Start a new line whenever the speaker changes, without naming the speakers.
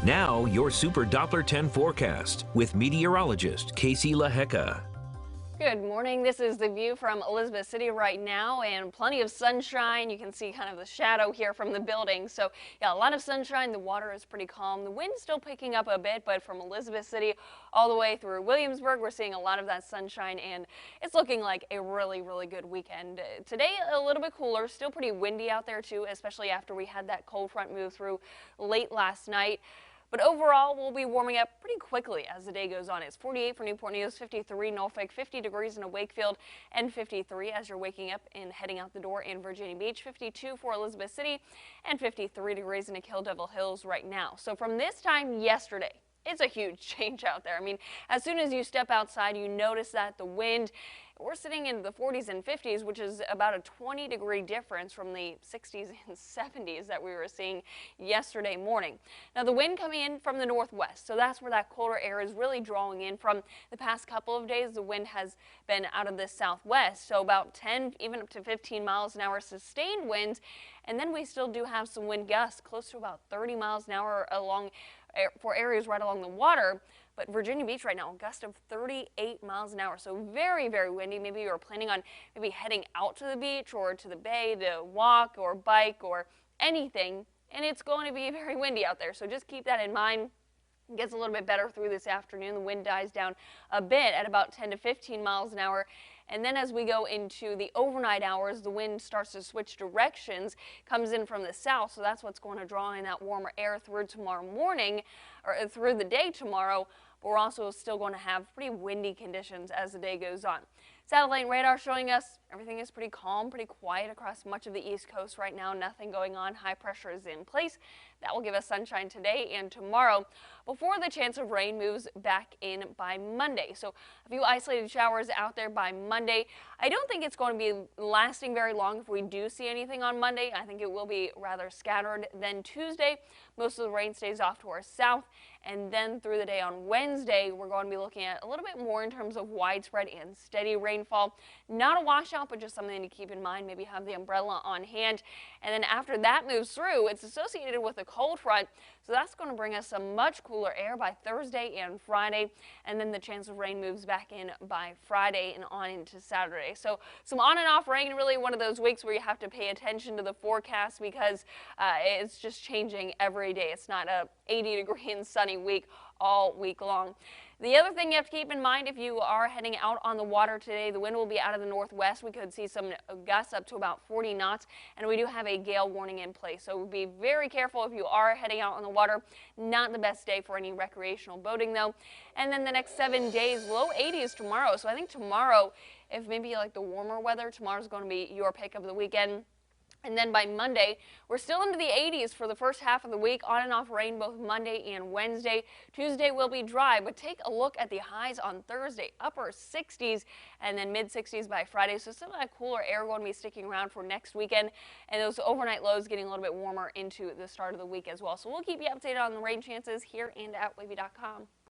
Now, your Super Doppler 10 forecast with meteorologist Leheaka.
Good morning. This is the view from Elizabeth City right now, and plenty of sunshine. You can see kind of the shadow here from the building. So yeah, a lot of sunshine. The water is pretty calm. The wind's still picking up a bit, but from Elizabeth City all the way through Williamsburg, we're seeing a lot of that sunshine, and it's looking like a really, really good weekend. Today, a little bit cooler. Still pretty windy out there too, especially after we had that cold front move through late last night. But overall, we'll be warming up pretty quickly as the day goes on. It's 48 for Newport News, 53 Norfolk, 50 degrees in Wakefield, and 53 as you're waking up and heading out the door in Virginia Beach, 52 for Elizabeth City, and 53 degrees in Kill Devil Hills right now. So from this time yesterday, it's a huge change out there. I mean, as soon as you step outside, you notice that the wind, we're sitting in the 40s and 50s, which is about a 20-degree difference from the 60s and 70s that we were seeing yesterday morning. Now, the wind coming in from the northwest, so that's where that colder air is really drawing in. From the past couple of days, the wind has been out of the southwest, so about 10, even up to 15 miles an hour sustained winds. And then we still do have some wind gusts close to about 30 miles an hour for areas right along the water. But Virginia Beach right now, a gust of 38 miles an hour. So very, very windy. Maybe you're planning on maybe heading out to the beach or to the bay to walk or bike or anything. And it's going to be very windy out there. So just keep that in mind. It gets a little bit better through this afternoon. The wind dies down a bit at about 10 to 15 miles an hour. And then as we go into the overnight hours, the wind starts to switch directions, comes in from the south, so that's what's going to draw in that warmer air through tomorrow morning, or through the day tomorrow. But we're also still going to have pretty windy conditions as the day goes on. Satellite radar showing us everything is pretty calm, pretty quiet across much of the East Coast right now. Nothing going on. High pressure is in place. That will give us sunshine today and tomorrow before the chance of rain moves back in by Monday. So a few isolated showers out there by Monday. I don't think it's going to be lasting very long if we do see anything on Monday. I think it will be rather scattered. Then Tuesday, most of the rain stays off to our south. And then through the day on Wednesday, we're going to be looking at a little bit more in terms of widespread and steady rainfall. Not a washout, but just something to keep in mind. Maybe have the umbrella on hand. And then after that moves through, it's associated with a cold front. So that's going to bring us some much cooler air by Thursday and Friday. And then the chance of rain moves back in by Friday and on into Saturday. So some on and off rain, really one of those weeks where you have to pay attention to the forecast because it's just changing every day. It's not a 80-degree and sunny week all week long. The other thing you have to keep in mind if you are heading out on the water today, the wind will be out of the northwest. We could see some gusts up to about 40 knots, and we do have a gale warning in place. So be very careful if you are heading out on the water. Not the best day for any recreational boating, though. And then the next 7 days, low 80s tomorrow. So I think tomorrow, if maybe you like the warmer weather, tomorrow's going to be your pick of the weekend. And then by Monday, we're still into the 80s for the first half of the week. On and off rain both Monday and Wednesday. Tuesday will be dry, but take a look at the highs on Thursday. Upper 60s and then mid 60s by Friday. So some of that cooler air going to be sticking around for next weekend. And those overnight lows getting a little bit warmer into the start of the week as well. So we'll keep you updated on the rain chances here and at wavy.com.